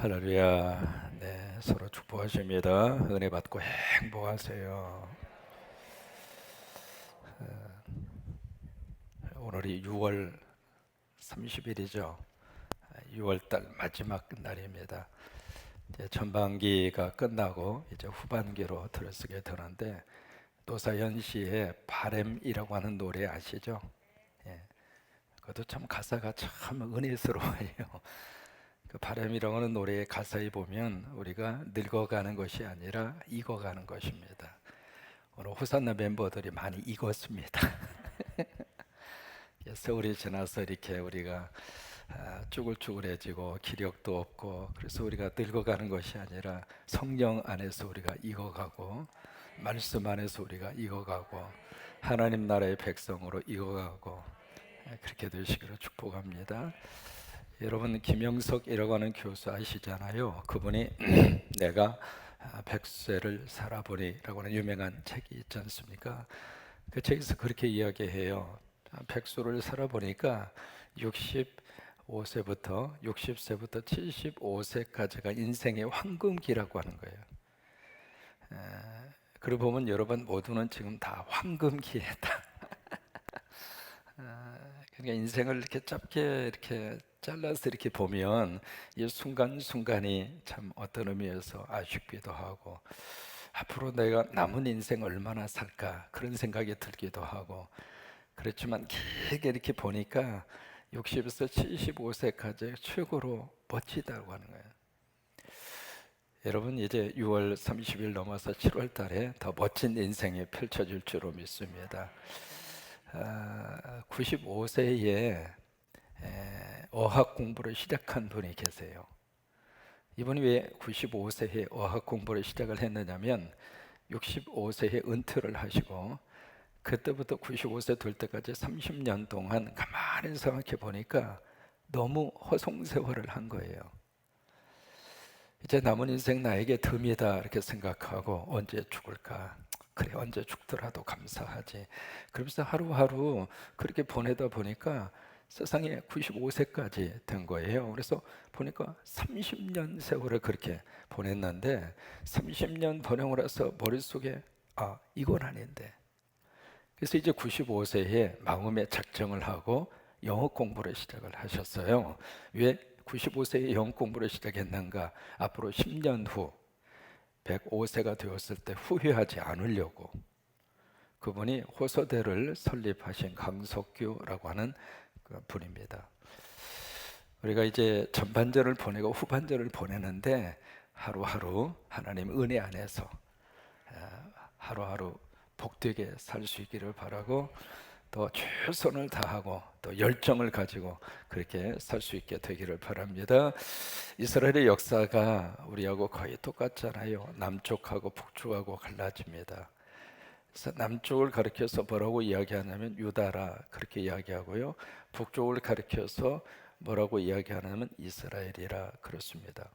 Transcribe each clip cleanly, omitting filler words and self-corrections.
할렐루야. 네, 서로 축복하십니다. 은혜 받고 행복하세요. 오늘이 6월 30일이죠. 6월 달 마지막 날입니다. 이제 전반기가 끝나고 이제 후반기로 들어서게 되는데 노사연 씨의 바램이라고 하는 노래 아시죠? 예, 그것도 참 가사가 참 은혜스러워요. 그 바람이라고 하는 노래의 가사에 보면 우리가 늙어가는 것이 아니라 익어가는 것입니다. 오늘 호산나 멤버들이 많이 익었습니다. 세월이 지나서 이렇게 우리가 쭈글쭈글해지고 기력도 없고 그래서 우리가 늙어가는 것이 아니라 성령 안에서 우리가 익어가고 말씀 안에서 우리가 익어가고 하나님 나라의 백성으로 익어가고 그렇게 되시기를 축복합니다. 여러분 김영석이라고 하는 교수 아시잖아요. 그분이 내가 백세를 살아보리라고 하는 유명한 책이 있지 않습니까? 그 책에서 그렇게 이야기해요. 백수를 살아보니까 65세부터 60세부터 75세까지가 인생의 황금기라고 하는 거예요. 그러고 보면 여러분 모두는 지금 다 황금기에다. 그러니까 인생을 이렇게 짧게 이렇게 잘라서 이렇게 보면 이 순간순간이 참 어떤 의미에서 아쉽기도 하고 앞으로 내가 남은 인생 얼마나 살까 그런 생각이 들기도 하고 그렇지만 길게 이렇게 보니까 60에서 75세까지 최고로 멋지다고 하는 거예요. 여러분 이제 6월 30일 넘어서 7월 달에 더 멋진 인생이 펼쳐질 줄로 믿습니다. 95세에 어학 공부를 시작한 분이 계세요. 이분이 왜 95세에 어학 공부를 시작을 했느냐면 65세에 은퇴를 하시고 그때부터 95세 될 때까지 30년 동안 가만히 생각해 보니까 너무 허송세월을 한 거예요. 이제 남은 인생 나에게 덤이다 이렇게 생각하고 언제 죽을까? 그래 언제 죽더라도 감사하지. 그러면서 하루하루 그렇게 보내다 보니까 세상에 95세까지 된 거예요. 그래서 보니까 30년 세월을 그렇게 보냈는데 30년 보내고 나서 머릿속에 이건 아닌데. 그래서 이제 95세에 마음의 작정을 하고 영어 공부를 시작을 하셨어요. 왜 95세에 영어 공부를 시작했는가? 앞으로 10년 후 105세가 되었을 때 후회하지 않으려고 그분이 호서대를 설립하신 강석규라고 하는 그 분입니다. 우리가 이제 전반전을 보내고 후반전을 보내는데 하루하루 하나님 은혜 안에서 하루하루 복되게 살 수 있기를 바라고 또 최선을 다하고 또 열정을 가지고 그렇게 살 수 있게 되기를 바랍니다. 이스라엘의 역사가 우리하고 거의 똑같잖아요. 남쪽하고 북쪽하고 갈라집니다. 그래서 남쪽을 가리켜서 뭐라고 이야기하냐면 유다라 그렇게 이야기하고요. 북쪽을 가리켜서 뭐라고 이야기하냐면 이스라엘이라 그렇습니다.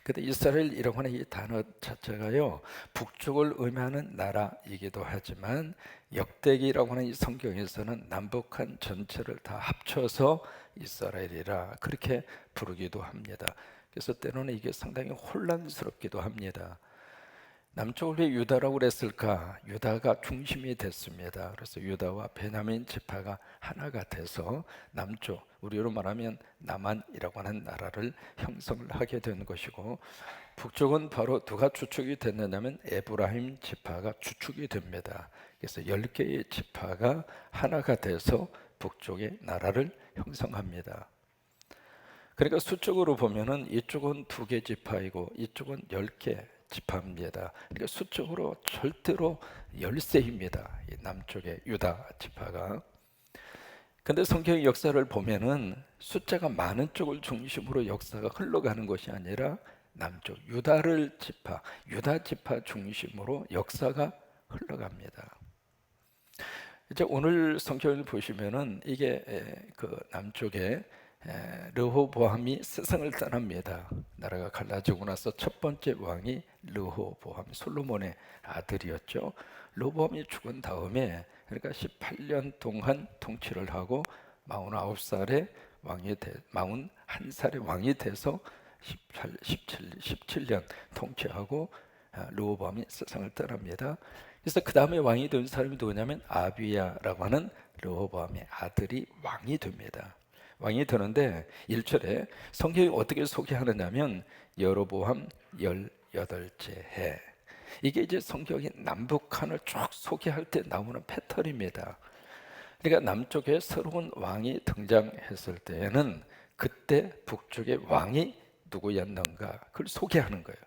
근데 이스라엘이라고 하는 이 단어 자체가요 북쪽을 의미하는 나라이기도 하지만 역대기라고 하는 이 성경에서는 남북한 전체를 다 합쳐서 이스라엘이라 그렇게 부르기도 합니다. 그래서 때로는 이게 상당히 혼란스럽기도 합니다. 남쪽을 왜 유다라고 그랬을까? 유다가 중심이 됐습니다. 그래서 유다와 베냐민 지파가 하나가 돼서 남쪽, 우리로 말하면 남한이라고 하는 나라를 형성을 하게 된 것이고 북쪽은 바로 누가 주축이 됐느냐면 에브라임 지파가 주축이 됩니다. 그래서 10개의 지파가 하나가 돼서 북쪽의 나라를 형성합니다. 그러니까 수적으로 보면은 이쪽은 2개 지파이고 이쪽은 10개 지파입니다. 그러니까 수적으로 절대로 열세입니다. 이 남쪽의 유다 지파가. 근데 성경의 역사를 보면은 숫자가 많은 쪽을 중심으로 역사가 흘러가는 것이 아니라 남쪽 유다 지파 중심으로 역사가 흘러갑니다. 이제 오늘 성경을 보시면은 이게 그 남쪽에 르호보암이 세상을 떠납니다. 나라가 갈라지고 나서 첫 번째 왕이 르호보암, 솔로몬의 아들이었죠. 르호보암이 죽은 다음에 그러니까 18년 동안 통치를 하고 49살의 왕이 41살의 왕이 돼서 17년 통치하고 르호보암이 세상을 떠납니다. 그래서 그 다음에 왕이 된 사람이 누구냐면 아비야라고 하는 르호보암의 아들이 왕이 됩니다. 왕이 되는데 1절에 성경이 어떻게 소개하느냐면 여로보암 18째 해. 이게 이제 성경이 남북한을 쭉 소개할 때 나오는 패턴입니다. 그러니까 남쪽에 새로운 왕이 등장했을 때에는 그때 북쪽의 왕이 누구였는가 그걸 소개하는 거예요.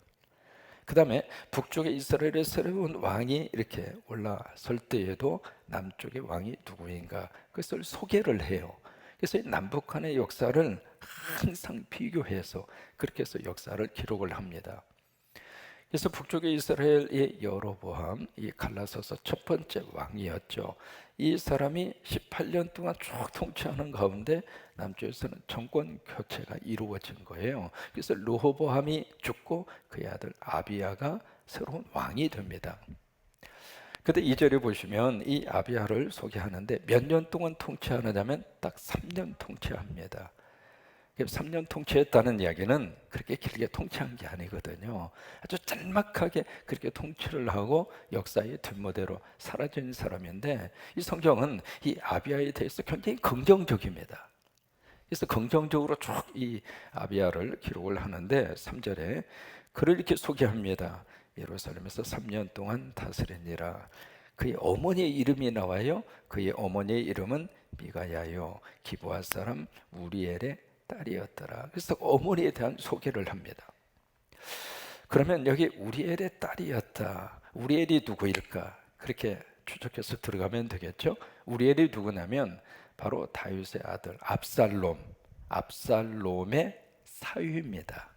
그 다음에 북쪽에 이스라엘의 새로운 왕이 이렇게 올라설 때에도 남쪽의 왕이 누구인가 그것을 소개를 해요. 그래서 남북한의 역사를 항상 비교해서 그렇게 해서 역사를 기록을 합니다. 그래서 북쪽의 이스라엘의 여로보암, 이 갈라서서 첫 번째 왕이었죠. 이 사람이 18년 동안 쭉 통치하는 가운데 남쪽에서는 정권 교체가 이루어진 거예요. 그래서 르호보암이 죽고 그의 아들 아비야가 새로운 왕이 됩니다. 근데 2절에 보시면 이 아비야를 소개하는데 몇 년 동안 통치하느냐면 딱 3년 통치합니다. 3년 통치했다는 이야기는 그렇게 길게 통치한 게 아니거든요. 아주 짤막하게 그렇게 통치를 하고 역사의 뒷모대로 사라진 사람인데 이 성경은 이 아비야에 대해서 굉장히 긍정적입니다. 그래서 긍정적으로 쭉 이 아비야를 기록을 하는데 3절에 그를 이렇게 소개합니다. 예루살렘에서 3년 동안 다스리니라. 그의 어머니의 이름이 나와요. 그의 어머니의 이름은 미가야요 기브아 사람 우리엘의 딸이었더라. 그래서 어머니에 대한 소개를 합니다. 그러면 여기 우리엘의 딸이었다. 우리엘이 누구일까? 그렇게 추적해서 들어가면 되겠죠. 우리엘이 누구냐면 바로 다윗의 아들 압살롬의 사위입니다.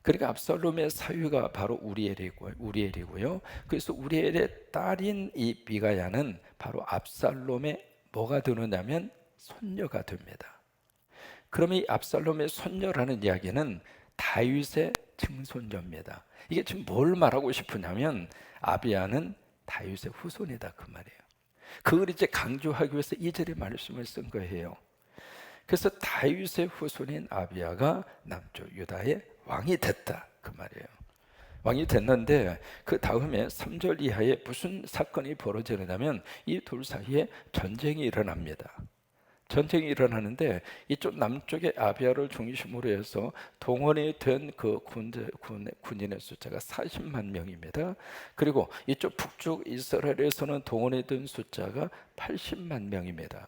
그러니까 압살롬의 사위가 바로 우리엘이고요. 그래서 우리엘의 딸인 이 미가야는 바로 압살롬의 뭐가 되느냐면 손녀가 됩니다. 그러면 이 압살롬의 손녀라는 이야기는 다윗의 증손녀입니다. 이게 지금 뭘 말하고 싶으냐면 아비야는 다윗의 후손이다 그 말이에요. 그걸 이제 강조하기 위해서 2절의 말씀을 쓴 거예요. 그래서 다윗의 후손인 아비야가 남쪽 유다의 왕이 됐다 그 말이에요. 왕이 됐는데 그 다음에 3절 이하에 무슨 사건이 벌어지느냐면 이 둘 사이에 전쟁이 일어납니다. 전쟁이 일어나는데 이쪽 남쪽의 아비야를 중심으로 해서 동원이 된 그 군인의 숫자가 40만 명입니다. 그리고 이쪽 북쪽 이스라엘에서는 동원이 된 숫자가 80만 명입니다.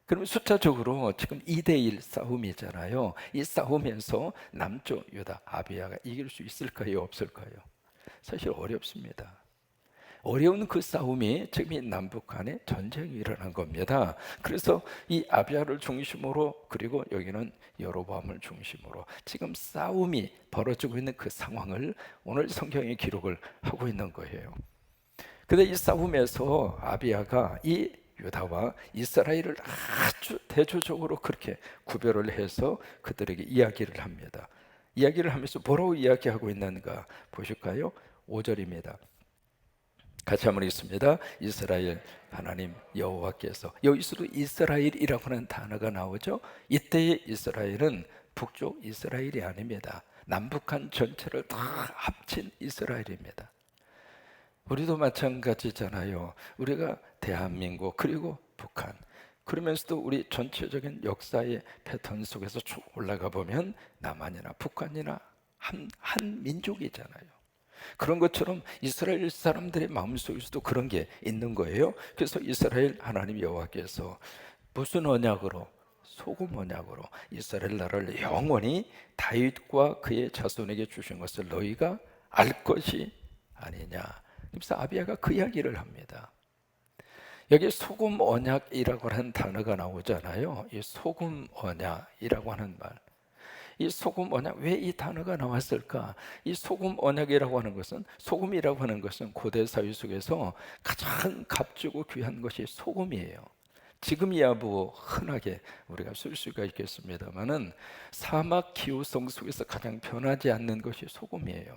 그럼 숫자적으로 지금 2대1 싸움이잖아요. 이 싸움에서 남쪽 유다 아비야가 이길 수 있을까요? 없을까요? 사실 어렵습니다. 어려운 그 싸움이 지금 이 남북 간에 전쟁이 일어난 겁니다. 그래서 이 아비야를 중심으로 그리고 여기는 여로보암을 중심으로 지금 싸움이 벌어지고 있는 그 상황을 오늘 성경이 기록을 하고 있는 거예요. 근데 이 싸움에서 아비야가 이 유다와 이스라엘을 아주 대조적으로 그렇게 구별을 해서 그들에게 이야기를 합니다. 이야기를 하면서 뭐라고 이야기하고 있는가 보실까요? 5절입니다. 같이 한번 읽습니다. 이스라엘 하나님 여호와께서, 여기서도 이스라엘이라고 하는 단어가 나오죠. 이때의 이스라엘은 북쪽 이스라엘이 아닙니다. 남북한 전체를 다 합친 이스라엘입니다. 우리도 마찬가지잖아요. 우리가 대한민국 그리고 북한, 그러면서도 우리 전체적인 역사의 패턴 속에서 쭉 올라가 보면 남한이나 북한이나 한 민족이잖아요. 그런 것처럼 이스라엘 사람들의 마음속에서도 그런 게 있는 거예요. 그래서 이스라엘 하나님 여호와께서 무슨 언약으로? 소금 언약으로 이스라엘 나라를 영원히 다윗과 그의 자손에게 주신 것을 너희가 알 것이 아니냐. 그래서 아비야가 그 이야기를 합니다. 여기 소금 언약이라고 하는 단어가 나오잖아요. 이 소금 언약이라고 하는 말, 이 소금 언약, 왜 이 단어가 나왔을까? 이 소금 언약이라고 하는 것은, 소금이라고 하는 것은 고대 사회 속에서 가장 값지고 귀한 것이 소금이에요. 지금이야 뭐 흔하게 우리가 쓸 수가 있겠습니다만은 사막 기후성 속에서 가장 변하지 않는 것이 소금이에요.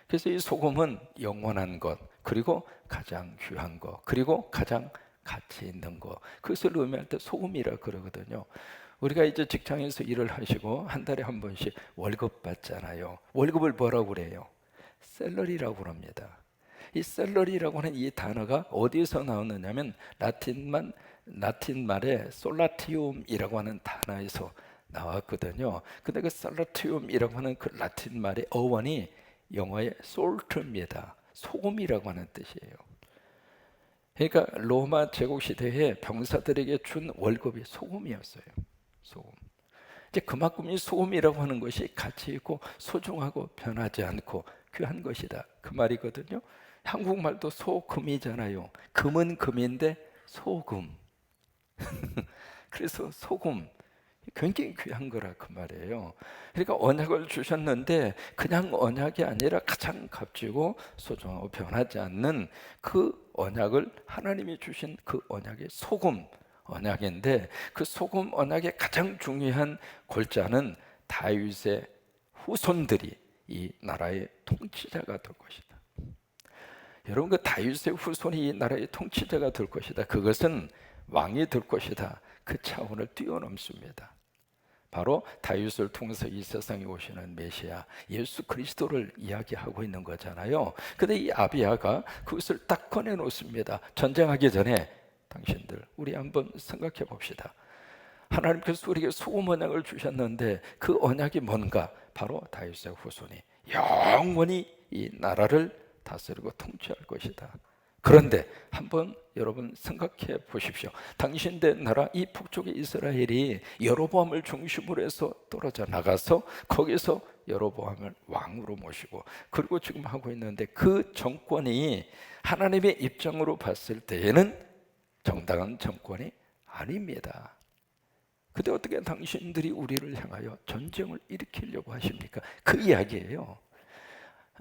그래서 이 소금은 영원한 것, 그리고 가장 귀한 것, 그리고 가장 가치 있는 것, 그것을 의미할 때 소금이라 그러거든요. 우리가 이제 직장에서 일을 하시고 한 달에 한 번씩 월급 받잖아요. 월급을 뭐라고 그래요? 셀러리라고 그럽니다. 이 셀러리라고 하는 이 단어가 어디서 나왔느냐면 라틴 말의 솔라티움이라고 하는 단어에서 나왔거든요. 근데 그 솔라티움이라고 하는 그 라틴 말의 어원이 영어의 솔트입니다. 소금이라고 하는 뜻이에요. 그러니까 로마 제국 시대에 병사들에게 준 월급이 소금이었어요. 소금. 이제 그만큼 이 소금이라고 하는 것이 가치 있고 소중하고 변하지 않고 귀한 것이다. 그 말이거든요. 한국말도 소금이잖아요. 금은 금인데 소금. 그래서 소금. 굉장히 귀한 거라 그 말이에요. 그러니까 언약을 주셨는데 그냥 언약이 아니라 가장 값지고 소중하고 변하지 않는 그 언약을 하나님이 주신 그 언약의 소금 언약인데 그 소금 언약의 가장 중요한 골자는 다윗의 후손들이 이 나라의 통치자가 될 것이다. 여러분 그 다윗의 후손이 이 나라의 통치자가 될 것이다. 그것은 왕이 될 것이다. 그 차원을 뛰어넘습니다. 바로 다윗을 통해서 이 세상에 오시는 메시아 예수 그리스도를 이야기하고 있는 거잖아요. 근데 이 아비야가 그것을 딱 꺼내 놓습니다. 전쟁하기 전에 당신들 우리 한번 생각해 봅시다. 하나님께서 우리에게 소금 언약을 주셨는데 그 언약이 뭔가? 바로 다윗의 후손이 영원히 이 나라를 다스리고 통치할 것이다. 그런데 한번 여러분 생각해 보십시오. 당신들 나라 이 북쪽의 이스라엘이 여로보암을 중심으로 해서 떨어져 나가서 거기서 여로보암을 왕으로 모시고 그리고 지금 하고 있는데 그 정권이 하나님의 입장으로 봤을 때에는 정당한 정권이 아닙니다. 근데 어떻게 당신들이 우리를 향하여 전쟁을 일으키려고 하십니까? 그 이야기예요.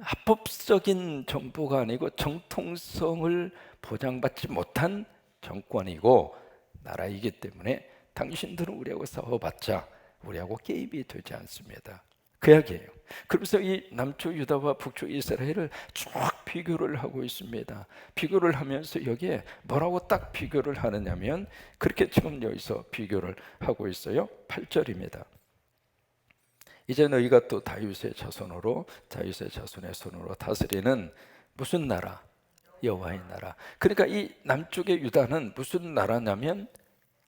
합법적인 정부가 아니고 정통성을 보장받지 못한 정권이고 나라이기 때문에 당신들은 우리하고 싸워봤자 우리하고 게임이 되지 않습니다. 그 이야기예요. 그러면서 이 남쪽 유다와 북쪽 이스라엘을 쭉 비교를 하고 있습니다. 비교를 하면서 여기에 뭐라고 딱 비교를 하느냐면 그렇게 지금 여기서 비교를 하고 있어요. 8절입니다. 이제 너희가 또 다윗의 자손의 손으로 다스리는 무슨 나라? 여호와의 나라. 그러니까 이 남쪽의 유다는 무슨 나라냐면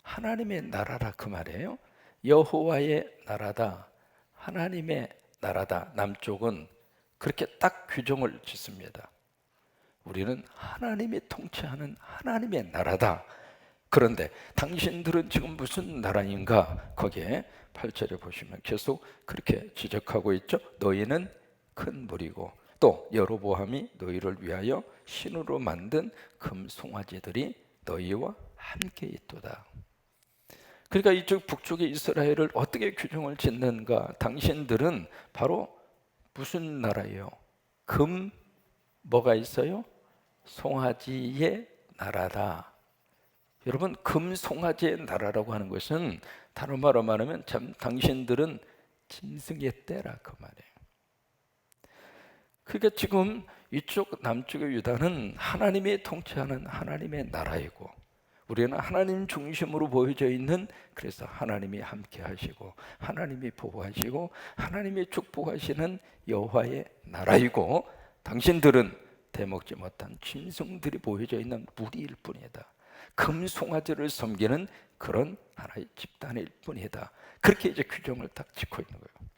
하나님의 나라라 그 말이에요. 여호와의 나라다. 하나님의 나라다. 남쪽은 그렇게 딱 규정을 짓습니다. 우리는 하나님이 통치하는 하나님의 나라다. 그런데 당신들은 지금 무슨 나라인가? 거기에 8절에 보시면 계속 그렇게 지적하고 있죠. 너희는 큰 무리고 또 여로보암이 너희를 위하여 신으로 만든 금송아지들이 너희와 함께 있도다. 그러니까 이쪽 북쪽의 이스라엘을 어떻게 규정을 짓는가? 당신들은 바로 무슨 나라예요? 금 뭐가 있어요? 송아지의 나라다. 여러분 금송아지의 나라라고 하는 것은 다른 말로 말하면 참 당신들은 짐승의 떼라 그 말이에요. 그러니까 지금 이쪽 남쪽의 유다는 하나님이 통치하는 하나님의 나라이고 우리는 하나님 중심으로 보여져 있는 그래서 하나님이 함께 하시고 하나님이 보호하시고 하나님이 축복하시는 여호와의 나라이고 당신들은 대먹지 못한 짐승들이 보여져 있는 무리일 뿐이다. 금송아지를 섬기는 그런 하나의 집단일 뿐이다. 그렇게 이제 규정을 딱 짓고 있는 거예요.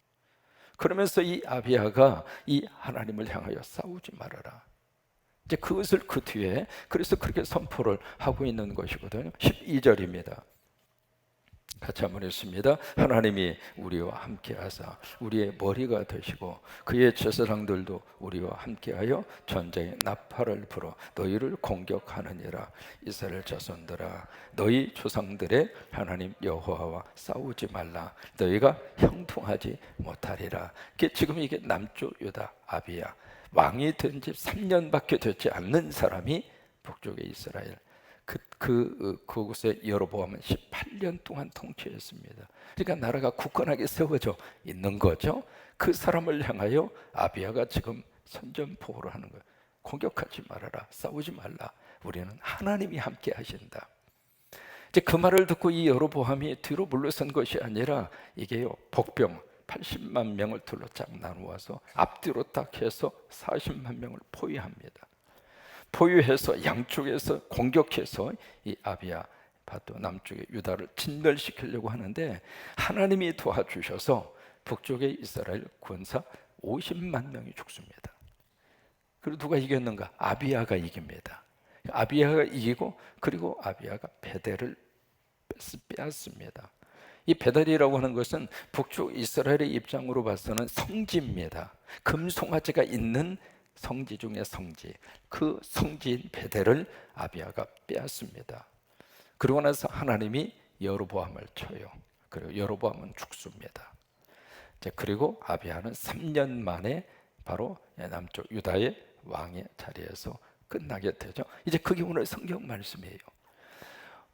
그러면서 이 아비야가 이 하나님을 향하여 싸우지 말아라. 이제 그것을 그 뒤에 그래서 그렇게 선포를 하고 있는 것이거든요. 12절입니다. 같이 한번 했습니다. 하나님이 우리와 함께 하사 우리의 머리가 되시고 그의 제사장들도 우리와 함께하여 전쟁의 나팔을 불어 너희를 공격하느니라. 이스라엘 자손들아 너희 조상들의 하나님 여호와와 싸우지 말라. 너희가 형통하지 못하리라. 지금 이게 남쪽 유다 아비야 왕이 된 지 3년밖에 되지 않는 사람이 북쪽의 이스라엘 그곳에 여로보암은 18년 동안 통치했습니다. 그러니까 나라가 굳건하게 세워져 있는 거죠. 그 사람을 향하여 아비야가 지금 선전포고를 하는 거예요. 공격하지 말아라. 싸우지 말라. 우리는 하나님이 함께 하신다. 이제 그 말을 듣고 이 여로보암이 뒤로 물러선 것이 아니라 이게요, 복병 80만 명을 둘러 쫙 나누어서 앞뒤로 딱 해서 40만 명을 포위합니다. 포위해서 양쪽에서 공격해서 이 아비야 바도 남쪽의 유다를 진멸시키려고 하는데, 하나님이 도와주셔서 북쪽의 이스라엘 군사 50만 명이 죽습니다. 그리고 누가 이겼는가? 아비야가 이깁니다. 아비야가 이기고, 그리고 아비야가 베델을 빼앗습니다. 이 베델이라고 하는 것은 북쪽 이스라엘의 입장으로 봐서는 성지입니다. 금송아지가 있는 성지 중에 성지, 그 성지인 베델을 아비야가 빼앗습니다. 그러고 나서 하나님이 여로보암을 쳐요. 그리고 여로보암은 죽습니다. 그리고 아비야는 3년 만에 바로 남쪽 유다의 왕의 자리에서 끝나게 되죠. 이제 그게 오늘 성경 말씀이에요.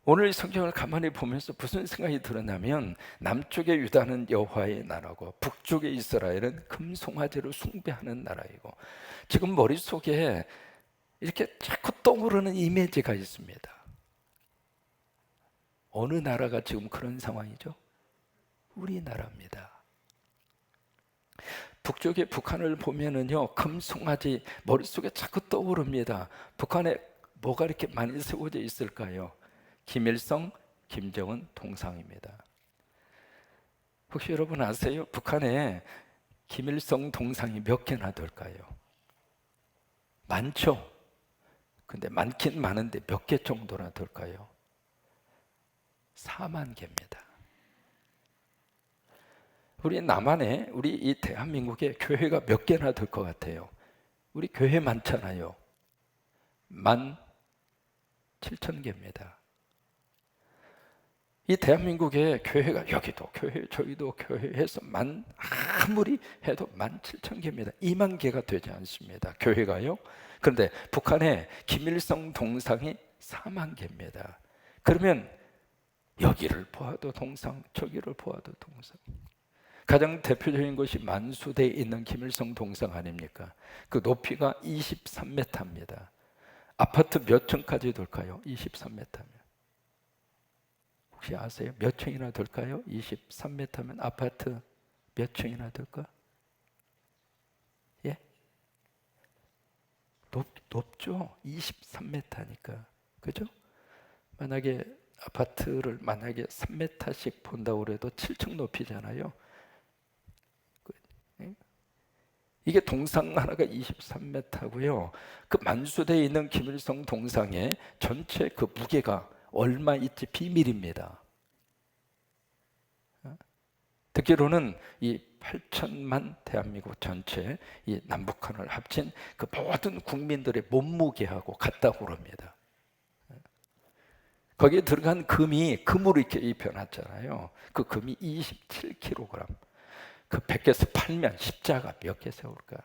오늘 성경을 가만히 보면서 무슨 생각이 들었냐면, 남쪽의 유다는 여호와의 나라고 북쪽의 이스라엘은 금송아지를 숭배하는 나라이고, 지금 머릿속에 이렇게 자꾸 떠오르는 이미지가 있습니다. 어느 나라가 지금 그런 상황이죠? 우리나라입니다. 북쪽의 북한을 보면은요, 금송아지 머릿속에 자꾸 떠오릅니다. 북한에 뭐가 이렇게 많이 세워져 있을까요? 김일성, 김정은 동상입니다. 혹시 여러분 아세요? 북한에 김일성 동상이 몇 개나 될까요? 많죠? 근데 많긴 많은데 몇 개 정도나 될까요? 4만 개입니다. 우리 남한에, 우리 이 대한민국에 교회가 몇 개나 될 것 같아요? 우리 교회 많잖아요. 17,000개입니다. 이 대한민국에 교회가, 여기도 교회, 저기도 교회 해서 아무리 해도 17,000개입니다. 2만 개가 되지 않습니다, 교회가요. 그런데 북한에 김일성 동상이 4만 개입니다. 그러면 여기를 보아도 동상, 저기를 보아도 동상. 가장 대표적인 것이 만수대에 있는 김일성 동상 아닙니까? 그 높이가 23m입니다. 아파트 몇 층까지 될까요? 23m면. 혹시 아세요? 몇 층이나 될까요? 23m면 아파트 몇 층이나 될까? 예? 높죠? 23m니까. 그죠? 만약에 아파트를 만약에 3m씩 본다고 해도 7층 높이잖아요. 이게 동상 하나가 23m고요. 그 만수대에 있는 김일성 동상의 전체 그 무게가 얼마 있지 비밀입니다. 듣기로는 이 8천만 대한민국 전체 이 남북한을 합친 그 모든 국민들의 몸무게하고 같다고 합니다. 거기에 들어간 금이, 금으로 이렇게 입혀놨잖아요. 그 금이 27kg. 그 100개에서 팔면 십자가 몇 개 세울까?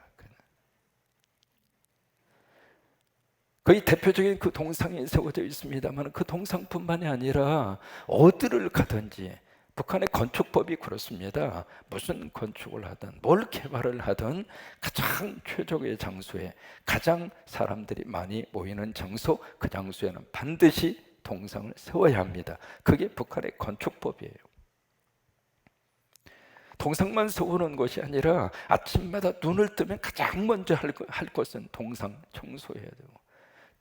거의 대표적인 그 동상이 세워져 있습니다만, 그 동상뿐만이 아니라 어디를 가든지 북한의 건축법이 그렇습니다. 무슨 건축을 하든 뭘 개발을 하든 가장 최적의 장소에, 가장 사람들이 많이 모이는 장소, 그 장소에는 반드시 동상을 세워야 합니다. 그게 북한의 건축법이에요. 동상만 세우는 것이 아니라 아침마다 눈을 뜨면 가장 먼저 할 것은 동상 청소해야 되고,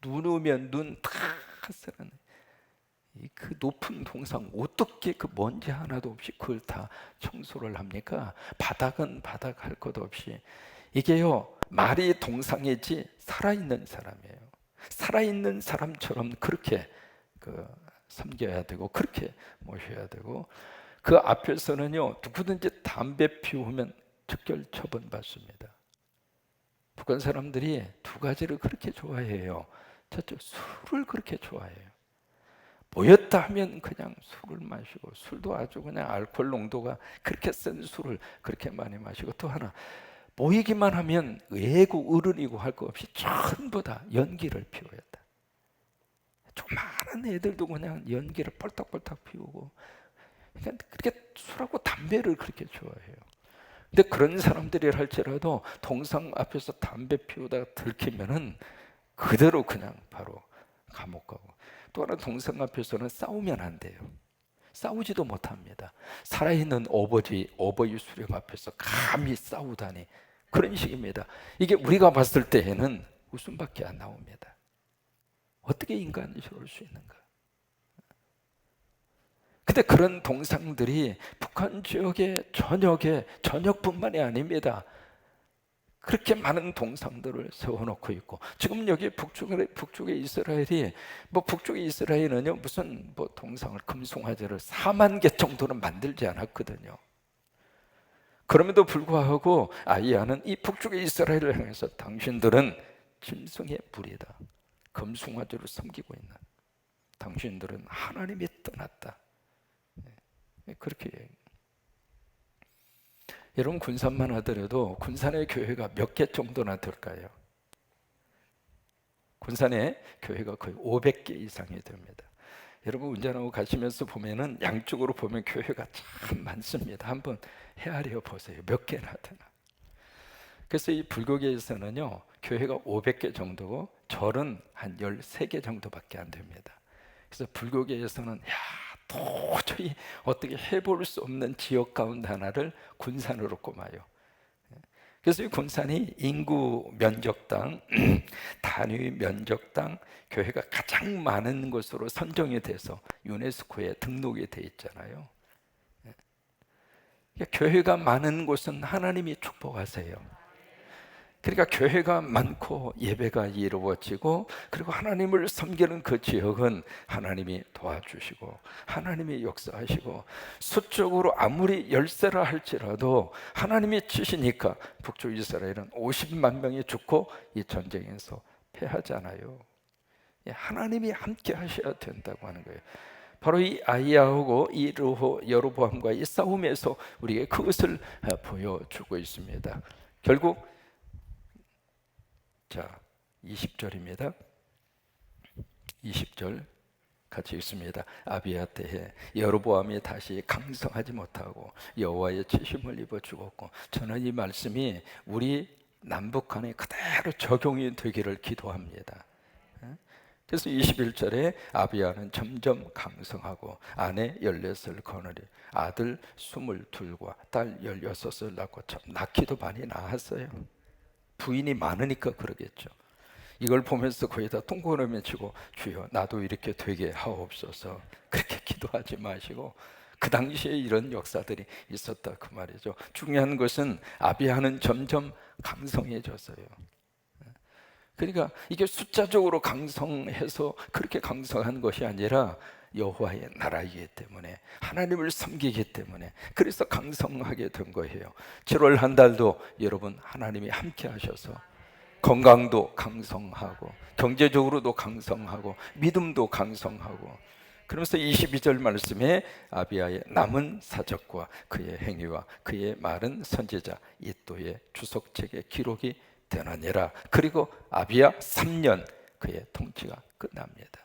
눈 오면 눈 다 쓰는 그 높은 동상 어떻게 그 먼지 하나도 없이 그걸 다 청소를 합니까? 바닥은 바닥 할 것 없이. 이게요, 말이 동상이지 살아있는 사람이에요. 살아있는 사람처럼 그렇게 섬겨야 되고, 그렇게 모셔야 되고, 그 앞에서는요, 누구든지 담배 피우면 즉결 처분 받습니다. 북한 사람들이 두 가지를 그렇게 좋아해요. 첫째, 술을 그렇게 좋아해요. 모였다 하면 그냥 술을 마시고, 술도 아주 그냥 알코올 농도가 그렇게 센 술을 그렇게 많이 마시고, 또 하나, 모이기만 하면 애고 어른이고 할 거 없이 전부 다 연기를 피워야다. 좀 많은 애들도 그냥 연기를 뻘떡뻘떡 피우고, 그러니까 그렇게 술하고 담배를 그렇게 좋아해요. 근데 그런 사람들이 할지라도 동상 앞에서 담배 피우다가 들키면은 그대로 그냥 바로 감옥 가고. 또 하나 동상 앞에서는 싸우면 안 돼요. 싸우지도 못합니다. 살아있는 어버이 수령 앞에서 감히 싸우다니, 그런 식입니다. 이게 우리가 봤을 때에는 웃음밖에 안 나옵니다. 어떻게 인간이 저럴 수 있는가? 근데 그런 동상들이 북한 지역의 전역뿐만이 아닙니다. 그렇게 많은 동상들을 세워놓고 있고, 지금 여기 북쪽의 이스라엘이, 북쪽의 이스라엘은요, 무슨 동상을, 금송아지를 4만 개 정도는 만들지 않았거든요. 그럼에도 불구하고 아이야는 이 북쪽의 이스라엘을 향해서 당신들은 짐승의 뿌리다, 금송아지를 섬기고 있는, 당신들은 하나님이 떠났다, 그렇게 얘기해요. 여러분, 군산만 하더라도 군산의 교회가 몇 개 정도나 될까요? 군산의 교회가 거의 500개 이상이 됩니다. 여러분, 운전하고 가시면서 보면은 양쪽으로 보면 교회가 참 많습니다. 한번 헤아려 보세요. 몇 개나 되나. 그래서 이 불교계에서는요, 교회가 500개 정도고 절은 한 13개 정도밖에 안 됩니다. 그래서 불교계에서는 도저히 어떻게 해볼 수 없는 지역 가운데 하나를 군산으로 꼽아요. 그래서 이 군산이 인구 면적당, 단위 면적당 교회가 가장 많은 곳으로 선정이 돼서 유네스코에 등록이 돼 있잖아요. 그러니까 교회가 많은 곳은 하나님이 축복하세요. 그러니까 교회가 많고 예배가 이루어지고, 그리고 하나님을 섬기는 그 지역은 하나님이 도와주시고 하나님이 역사하시고, 수적으로 아무리 열세라 할지라도 하나님이 치시니까 북쪽 이스라엘은 50만 명이 죽고 이 전쟁에서 패하잖아요. 하나님이 함께 하셔야 된다고 하는 거예요. 바로 이 아이야하고 이 여로보암과의 이 싸움에서 우리에게 그것을 보여주고 있습니다. 결국 20절입니다. 20절 같이 읽습니다. 아비야 때에 여로보암이 다시 강성하지 못하고 여호와의 치심을 입어 죽었고. 저는 이 말씀이 우리 남북한에 그대로 적용이 되기를 기도합니다. 그래서 21절에 아비야는 점점 강성하고 아내 14을 거느리 아들 22과 딸 16을 낳고, 낳기도 많이 낳았어요. 부인이 많으니까 그러겠죠. 이걸 보면서 거의 다 통곡을 치고, 주여 나도 이렇게 되게 하옵소서, 그렇게 기도하지 마시고, 그 당시에 이런 역사들이 있었다 그 말이죠. 중요한 것은 아비야는 점점 강성해졌어요. 그러니까 이게 숫자적으로 강성해서 그렇게 강성한 것이 아니라 여호와의 나라이기 때문에, 하나님을 섬기기 때문에 그래서 강성하게 된 거예요. 7월 한 달도 여러분 하나님이 함께 하셔서 건강도 강성하고, 경제적으로도 강성하고, 믿음도 강성하고, 그러면서 22절 말씀에 아비야의 남은 사적과 그의 행위와 그의 말은 선지자 이또의 주석책에 기록이 되느니라. 그리고 아비야 3년 그의 통치가 끝납니다.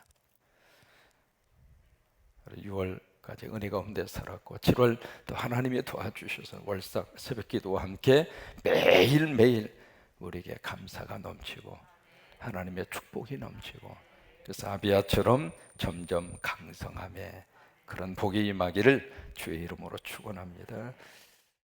6월까지 은혜 가운데 살았고, 7월 또 하나님이 도와주셔서 월삭 새벽기도와 함께 매일매일 우리에게 감사가 넘치고 하나님의 축복이 넘치고, 그래서 아비야처럼 점점 강성함에 그런 복이 임하기를 주의 이름으로 축원합니다.